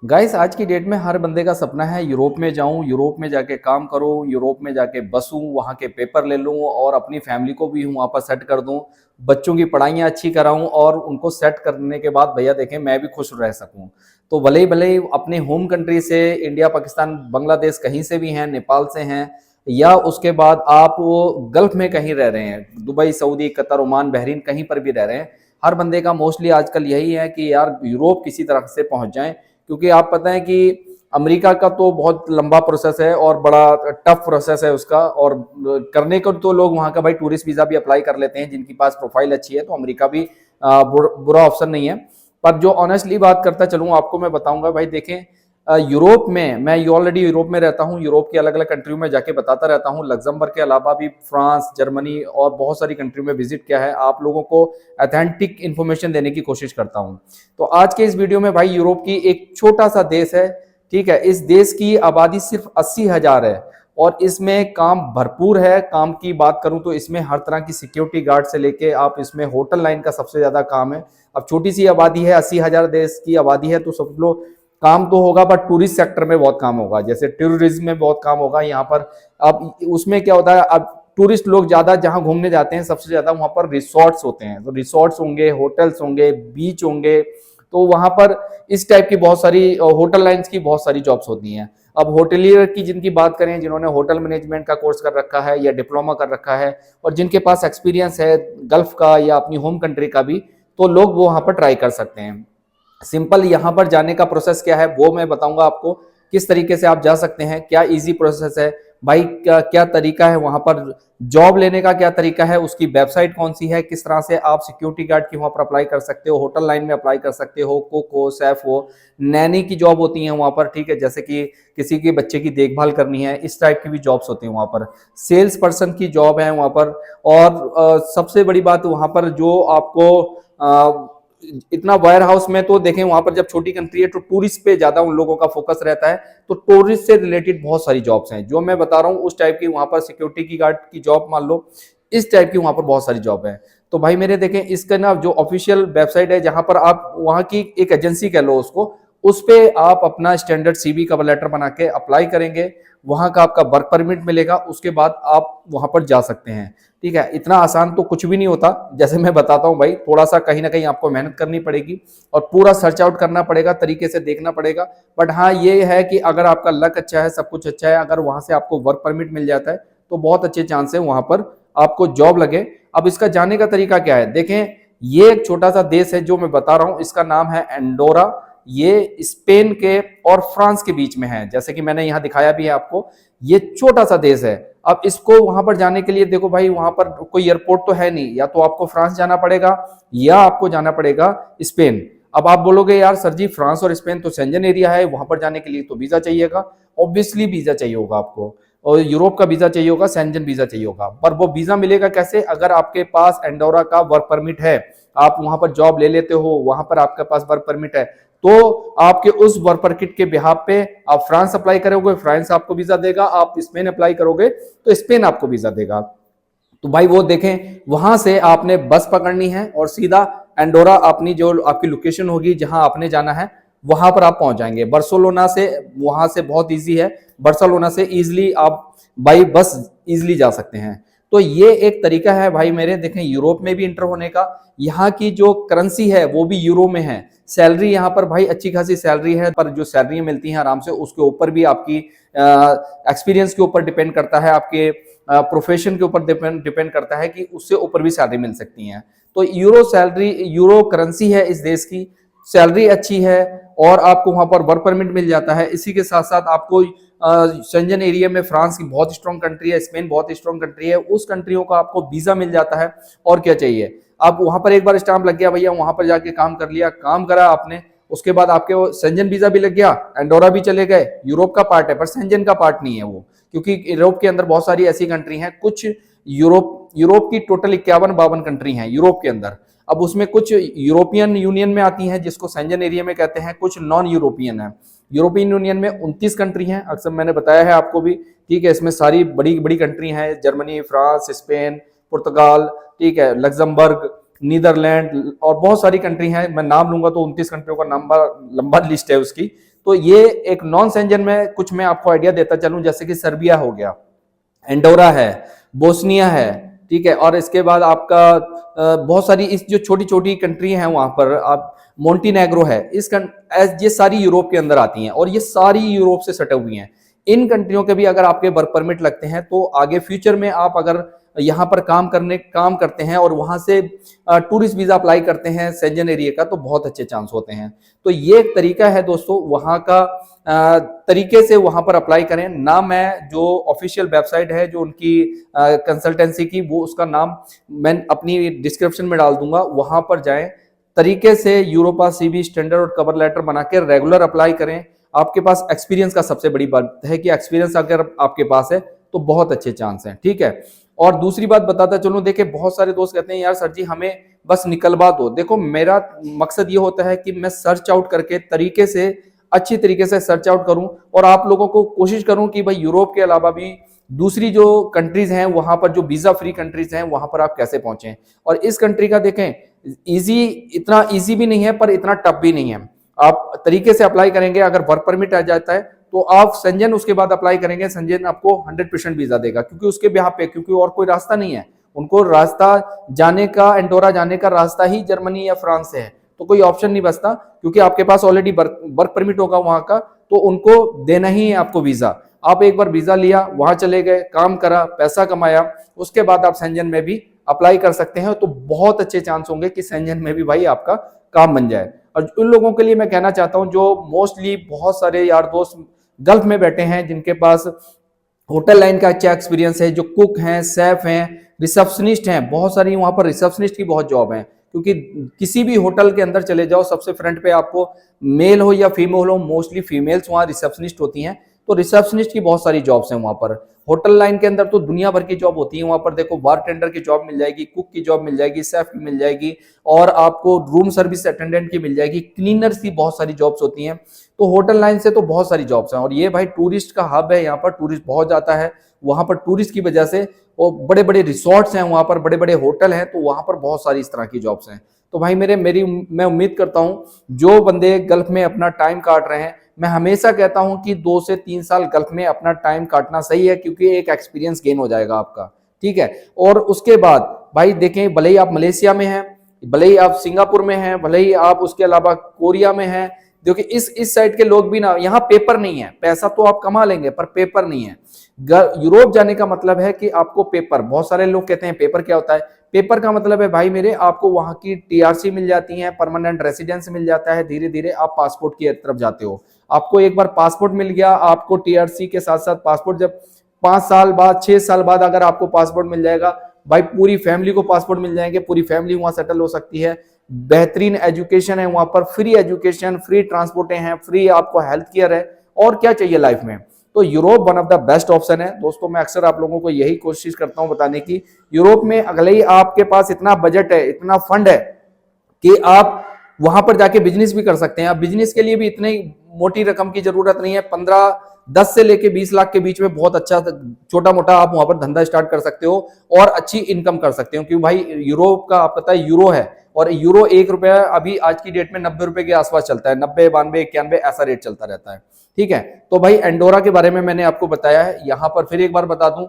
Guys आज की date में हर बंदे का सपना है यूरोप में जाऊं, यूरोप में जाके काम करूं, यूरोप में जाके बसूं, वहां के पेपर ले लूं और अपनी फैमिली को भी वहां पर सेट कर दूं, बच्चों की पढ़ाइयां अच्छी कराऊं और उनको सेट करने के बाद भैया देखें मैं भी खुश रह सकूं। तो भले ही अपने होम कंट्री से इंडिया, पाकिस्तान, बांग्लादेश कहीं से भी हैं, नेपाल से हैं, या उसके बाद आप वो गल्फ में कहीं रह रहे हैं, Dubai, Saudi, Qatar, Oman, Bahrain, कहीं पर भी रह रहे हैं, हर बंदे का मोस्टली आजकल यही है कि यार यूरोप किसी तरह से पहुंच जाएं। क्योंकि आप पता है कि अमेरिका का तो बहुत लंबा प्रोसेस है और बड़ा टफ प्रोसेस है उसका, और करने को तो लोग वहां का भाई टूरिस्ट वीजा भी अप्लाई कर लेते हैं जिनके पास प्रोफाइल अच्छी है, तो अमेरिका भी बुरा ऑप्शन नहीं है। पर जो ऑनेस्टली बात करता चलूँ आपको मैं बताऊंगा भाई देखें, यूरोप में मैं ऑलरेडी यूरोप में रहता हूँ, यूरोप की अलग अलग कंट्रियों में जाके बताता रहता हूँ, लग्जमबर्ग के अलावा भी फ्रांस, जर्मनी और बहुत सारी कंट्री में विजिट किया है, आप लोगों को अथेंटिक इन्फॉर्मेशन देने की कोशिश करता हूँ। तो आज के इस वीडियो में भाई यूरोप की एक छोटा सा देश है, ठीक है, इस देश की आबादी सिर्फ 80,000 है और इसमें काम भरपूर है। काम की बात करूं तो इसमें हर तरह की सिक्योरिटी गार्ड से लेके आप इसमें होटल लाइन का सबसे ज्यादा काम है। अब छोटी सी आबादी है, 80,000 देश की आबादी है, तो सब लोग काम तो होगा बट टूरिस्ट सेक्टर में बहुत काम होगा, जैसे टूरिज्म में बहुत काम होगा यहाँ पर। अब उसमें क्या होता है, अब टूरिस्ट लोग ज्यादा जहां घूमने जाते हैं सबसे ज्यादा वहां पर रिसोर्ट्स होते हैं, तो रिसोर्ट्स होंगे, होटल्स होंगे, बीच होंगे, तो वहां पर इस टाइप की बहुत सारी होटल लाइंस की बहुत सारी जॉब्स होती हैं। अब होटलियर की जिनकी बात करें, जिन्होंने होटल मैनेजमेंट का कोर्स कर रखा है या डिप्लोमा कर रखा है और जिनके पास एक्सपीरियंस है गल्फ का या अपनी होम कंट्री का भी, तो लोग वो वहां पर ट्राई कर सकते हैं। सिंपल यहाँ पर जाने का प्रोसेस क्या है वो मैं बताऊंगा आपको, किस तरीके से आप जा सकते हैं, क्या इजी प्रोसेस है भाई, क्या क्या तरीका है वहां पर जॉब लेने का, क्या तरीका है, उसकी वेबसाइट कौन सी है, किस तरह से आप सिक्योरिटी गार्ड की वहां पर अप्लाई कर सकते हो, होटल लाइन में अप्लाई कर सकते हो, कुक हो, शेफ हो, नैनी की जॉब होती है वहां पर, ठीक है, जैसे कि किसी के बच्चे की देखभाल करनी है, इस टाइप की भी जॉब्स होती है वहां पर, सेल्स पर्सन की जॉब है वहां पर। और सबसे बड़ी बात वहां पर जो आपको इतना वेयर हाउस में तो देखें, वहां पर जब छोटी कंट्री है तो टूरिस्ट पे ज्यादा उन लोगों का फोकस रहता है, तो टूरिस्ट से रिलेटेड बहुत सारी जॉब्स हैं जो मैं बता रहा हूँ, उस टाइप की वहां पर सिक्योरिटी की गार्ड की जॉब मान लो, इस टाइप की वहां पर बहुत सारी जॉब है। तो भाई मेरे देखें इसका ना जो ऑफिशियल वेबसाइट है, जहां पर आप वहां की एक एजेंसी कह लो उसको, उस पे आप अपना स्टैंडर्ड सीवी कवर लेटर बना के अप्लाई करेंगे, वहां का आपका वर्क परमिट मिलेगा, उसके बाद आप वहां पर जा सकते हैं। ठीक है, इतना आसान तो कुछ भी नहीं होता, जैसे मैं बताता हूं भाई, थोड़ा सा कहीं ना कहीं आपको मेहनत करनी पड़ेगी और पूरा सर्च आउट करना पड़ेगा, तरीके से देखना पड़ेगा। बट हाँ ये है कि अगर आपका लक अच्छा है, सब कुछ अच्छा है, अगर वहां से आपको वर्क परमिट मिल जाता है तो बहुत अच्छे चांस है वहां पर आपको जॉब लगे। अब इसका जाने का तरीका क्या है, देखें, ये एक छोटा सा देश है जो मैं बता रहा हूं, इसका नाम है एंडोरा। ये स्पेन के और फ्रांस के बीच में है, जैसे कि मैंने यहाँ दिखाया भी है आपको, ये छोटा सा देश है। अब इसको वहां पर जाने के लिए देखो भाई, वहां पर कोई एयरपोर्ट तो है नहीं, या तो आपको फ्रांस जाना पड़ेगा या आपको जाना पड़ेगा स्पेन। अब आप बोलोगे यार सर जी फ्रांस और स्पेन तो सेंजन एरिया है, वहां पर जाने के लिए तो वीजा चाहिएगा। ऑब्वियसली वीजा चाहिए होगा आपको, और यूरोप का वीजा चाहिए होगा, सेंजन वीजा चाहिए होगा, पर वो वीजा मिलेगा कैसे, अगर आपके पास एंडोरा का वर्क परमिट है, आप वहां पर जॉब ले लेते हो, वहां पर आपके पास वर्क परमिट है, तो आपके उस वर्क परमिट के बिहाफ पे आप फ्रांस अप्लाई करोगे, फ्रांस आपको वीजा देगा, आप स्पेन अप्लाई करोगे तो स्पेन आपको वीजा देगा। तो भाई वो देखें, वहां से आपने बस पकड़नी है और सीधा एंडोरा, अपनी जो आपकी लोकेशन होगी जहां आपने जाना है वहां पर आप पहुंच जाएंगे। बर्सिलोना से, वहां से बहुत इजी है, बर्सिलोना से इजिली आप बाई बस इजिली जा सकते हैं। तो ये एक तरीका है भाई मेरे, देखें, यूरोप में भी इंटर होने का। यहाँ की जो करेंसी है वो भी यूरो में है, सैलरी यहाँ पर भाई अच्छी खासी सैलरी है, पर जो सैलरी मिलती है आराम से, उसके ऊपर भी आपकी एक्सपीरियंस के ऊपर डिपेंड करता है, आपके प्रोफेशन के ऊपर डिपेंड करता है कि उससे ऊपर भी सैलरी मिल सकती है। तो यूरो सैलरी, यूरो करेंसी है इस देश की, सैलरी अच्छी है और आपको वहां पर वर्क परमिट मिल जाता है। इसी के साथ साथ आपको शेंजन एरिया में फ्रांस की बहुत स्ट्रॉन्ग कंट्री है, स्पेन बहुत स्ट्रॉन्ग कंट्री है, उस कंट्रियों का आपको वीजा मिल जाता है। और क्या चाहिए, आप वहां पर एक बार स्टाम्प लग गया भैया, वहां पर जाके काम कर लिया, काम करा आपने, उसके बाद आपके वो सेंजन वीजा भी लग गया, एंडोरा भी चले गए, यूरोप का पार्ट है पर सेंजन का पार्ट नहीं है वो, क्योंकि यूरोप के अंदर बहुत सारी ऐसी कंट्री हैं, कुछ यूरोप यूरोप की टोटल 51-52 कंट्री हैं यूरोप के अंदर। अब उसमें कुछ यूरोपियन यूनियन में आती हैं जिसको सेंजन एरिया में कहते हैं, कुछ नॉन यूरोपियन है। यूरोपियन यूनियन में 29 कंट्री हैं, अक्सर मैंने बताया है आपको भी, ठीक है, इसमें सारी बड़ी बड़ी कंट्री हैं, जर्मनी, फ्रांस, स्पेन, पुर्तगाल, ठीक है, लग्जमबर्ग, नीदरलैंड और बहुत सारी कंट्री हैं, मैं नाम लूंगा तो 29 कंट्रियों का नंबर लंबा लिस्ट है उसकी। तो ये एक नॉन सेंजन में कुछ मैं आपको आइडिया देता चलूं, जैसे कि सर्बिया हो गया, एंडोरा है, बोस्निया है, ठीक है, और इसके बाद आपका बहुत सारी इस जो छोटी छोटी कंट्री हैं वहां पर आप मोंटीनेग्रो है, ये सारी यूरोप के अंदर आती हैं और ये सारी यूरोप से सटे हुई हैं। इन कंट्रियों के भी अगर आपके वर्क परमिट लगते हैं तो आगे फ्यूचर में आप अगर यहाँ पर काम करते हैं और वहां से टूरिस्ट वीजा अप्लाई करते हैं सेंजन एरिया का, तो बहुत अच्छे चांस होते हैं। तो ये एक तरीका है दोस्तों, वहां का तरीके से वहां पर अप्लाई करें ना। मैं जो ऑफिशियल वेबसाइट है जो उनकी कंसल्टेंसी की, वो उसका नाम मैं अपनी डिस्क्रिप्शन में डाल दूंगा, वहां पर जाएं, तरीके से यूरोपा सीबी स्टैंडर्ड और कवर लेटर बना के रेगुलर अप्लाई करें। आपके पास एक्सपीरियंस का सबसे बड़ी बात है कि एक्सपीरियंस अगर आपके पास है तो बहुत अच्छे चांस हैं, ठीक है। और दूसरी बात बताता चलूं, देखिए बहुत सारे दोस्त कहते हैं यार सर जी हमें बस निकलवा दो। देखो मेरा मकसद ये होता है कि मैं सर्च आउट करके तरीके से अच्छी तरीके से सर्च आउट करूं और आप लोगों को कोशिश करूं कि भाई यूरोप के अलावा भी दूसरी जो कंट्रीज हैं वहां पर जो वीजा फ्री कंट्रीज हैं वहां पर आप कैसे पहुंचे। और इस कंट्री का देखें, इतना इजी भी नहीं है पर इतना टफ भी नहीं है। आप तरीके से अप्लाई करेंगे, अगर वर्क परमिट आ जाता है तो आप संजन उसके बाद अप्लाई करेंगे, संजन आपको 100% वीजा देगा, क्योंकि उसके बिहाफ पे, क्योंकि और कोई रास्ता नहीं है। उनको रास्ता जाने का, एंडोरा जाने का रास्ता ही जर्मनी या फ्रांस से है, तो कोई ऑप्शन नहीं बचता, क्योंकि आपके पास ऑलरेडी वर्क परमिट होगा वहां का, तो उनको देना ही है आपको वीजा। आप एक बार वीजा लिया, वहां चले गए, काम करा, पैसा कमाया, उसके बाद आप सेंजन में भी अप्लाई कर सकते हैं। तो बहुत अच्छे चांस होंगे कि सेंजन में भी भाई आपका काम बन जाए। और उन लोगों के लिए मैं कहना चाहता हूं जो मोस्टली बहुत सारे यार दोस्त गल्फ में बैठे हैं, जिनके पास होटल लाइन का अच्छा एक्सपीरियंस है, जो कुक हैं, शेफ हैं, रिसेप्शनिस्ट हैं, बहुत सारी वहां पर रिसेप्शनिस्ट की बहुत जॉब है, क्योंकि किसी भी होटल के अंदर चले जाओ सबसे फ्रंट पे आपको मेल हो या फीमेल हो, मोस्टली फीमेल्स वहां रिसेप्शनिस्ट होती हैं, तो रिसेप्शनिस्ट की बहुत सारी जॉब्स हैं वहां पर। होटल लाइन के अंदर तो दुनिया भर की जॉब होती है वहां पर, देखो बारटेंडर की जॉब मिल जाएगी, कुक की जॉब मिल जाएगी, शेफ की मिल जाएगी, और आपको रूम सर्विस अटेंडेंट की मिल जाएगी, क्लीनर्स की बहुत सारी जॉब्स होती हैं। तो होटल लाइन से तो बहुत सारी जॉब्स हैं, और ये भाई टूरिस्ट का हब है, यहाँ पर टूरिस्ट बहुत जाता है, वहां पर टूरिस्ट की वजह से वो बड़े बड़े रिसोर्ट्स हैं वहां पर, बड़े बड़े होटल हैं, तो वहां पर बहुत सारी इस तरह की जॉब्स हैं। तो भाई मैं उम्मीद करता हूं जो बंदे गल्फ में अपना टाइम काट रहे हैं, मैं हमेशा कहता हूं कि 2 से 3 साल गल्फ में अपना टाइम काटना सही है, क्योंकि एक एक्सपीरियंस गेन हो जाएगा आपका, ठीक है। और उसके बाद भाई देखें, भले ही आप मलेशिया में हैं, भले ही आप सिंगापुर में हैं, भले ही आप उसके अलावा कोरिया में हैं, देखिए इस साइड के लोग भी ना, यहाँ पेपर नहीं है, पैसा तो आप कमा लेंगे पर पेपर नहीं है। यूरोप जाने का मतलब है कि आपको पेपर, बहुत सारे लोग कहते हैं पेपर क्या होता है, पेपर का मतलब है भाई मेरे, आपको वहां की टीआरसी मिल जाती है, परमानेंट रेसिडेंस मिल जाता है, धीरे धीरे आप पासपोर्ट की तरफ जाते हो। आपको एक बार पासपोर्ट मिल गया, आपको टीआरसी के साथ साथ पासपोर्ट, जब 5 साल बाद 6 साल बाद अगर आपको पासपोर्ट मिल जाएगा, भाई पूरी फैमिली को पासपोर्ट मिल जाएंगे, पूरी फैमिली वहां सेटल हो सकती है। बेहतरीन एजुकेशन है वहां पर, फ्री एजुकेशन, फ्री ट्रांसपोर्टें हैं, फ्री आपको हेल्थ केयर है, और क्या चाहिए लाइफ में। तो Europe one of the best option है दोस्तों। मैं अक्सर आप लोगों को यही कोशिश करता हूं बताने की, यूरोप में अगले ही आपके पास इतना बजट है, इतना फंड है कि आप वहां पर जाके बिजनेस भी कर सकते हैं। आप बिजनेस के लिए भी इतनी मोटी रकम की जरूरत नहीं है, 10 से लेके 20 लाख के बीच में बहुत अच्छा छोटा मोटा आप वहां पर धंधा स्टार्ट कर सकते हो और अच्छी इनकम कर सकते हो, क्योंकि भाई यूरोप का आप पता है यूरो है, और यूरो 1 रुपया अभी आज की डेट में 90 रुपए के आसपास चलता है, 90, 92, 91 ऐसा रेट चलता रहता है, ठीक है। तो भाई एंडोरा के बारे में मैंने आपको बताया है। यहाँ पर फिर एक बार बता दूं,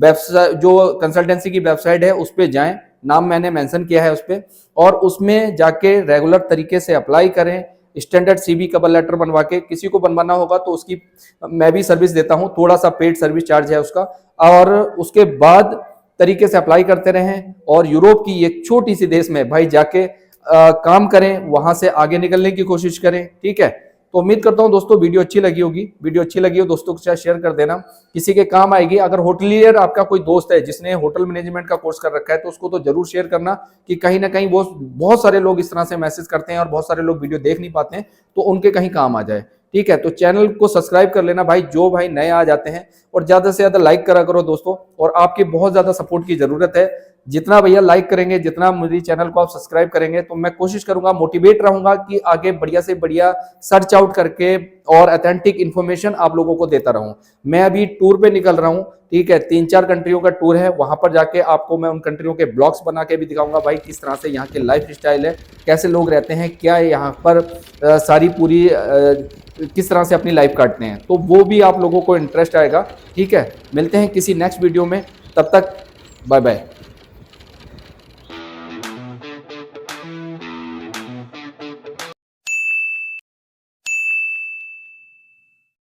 वेबसाइट जो कंसल्टेंसी की वेबसाइट है उस पर जाएं, नाम मैंने मेंशन किया है उस पर, और उसमें जाके रेगुलर तरीके से अप्लाई करें, स्टैंडर्ड सीवी कवर लेटर बनवा के, किसी को बनवाना होगा तो उसकी मैं भी सर्विस देता हूं, थोड़ा सा पेड सर्विस चार्ज है उसका, और उसके बाद तरीके से अप्लाई करते रहें और यूरोप की एक छोटी सी देश में भाई जाके काम करें, वहां से आगे निकलने की कोशिश करें, ठीक है। तो उम्मीद करता हूं दोस्तों वीडियो अच्छी लगी होगी, वीडियो अच्छी लगी हो दोस्तों के साथ शेयर कर देना, किसी के काम आएगी। अगर होटलियर आपका कोई दोस्त है जिसने होटल मैनेजमेंट का कोर्स कर रखा है तो उसको तो जरूर शेयर करना, कि कहीं ना कहीं वो बहुत सारे लोग इस तरह से मैसेज करते हैं और बहुत सारे लोग वीडियो देख नहीं पाते हैं, तो उनके कहीं काम आ जाए, ठीक है। तो चैनल को सब्सक्राइब कर लेना भाई, जो भाई नए आ जाते हैं, और ज़्यादा से ज़्यादा लाइक करा करो दोस्तों, और आपकी बहुत ज़्यादा सपोर्ट की ज़रूरत है। जितना भैया लाइक करेंगे, जितना मेरी चैनल को आप सब्सक्राइब करेंगे, तो मैं कोशिश करूंगा, मोटिवेट रहूंगा कि आगे बढ़िया से बढ़िया सर्च आउट करके और ऑथेंटिक इन्फॉर्मेशन आप लोगों को देता रहूं। मैं अभी टूर पे निकल रहा हूं, ठीक है, 3-4 कंट्रियों का टूर है, वहां पर जाके आपको मैं उन कंट्रियों के ब्लॉग्स बना के भी दिखाऊंगा भाई, किस तरह से यहाँ के लाइफ स्टाइल है, कैसे लोग रहते हैं, क्या यहाँ पर सारी पूरी किस तरह से अपनी लाइफ काटते हैं, तो वो भी आप लोगों को इंटरेस्ट आएगा। ठीक है, मिलते हैं किसी नेक्स्ट वीडियो में, तब तक बाय बाय।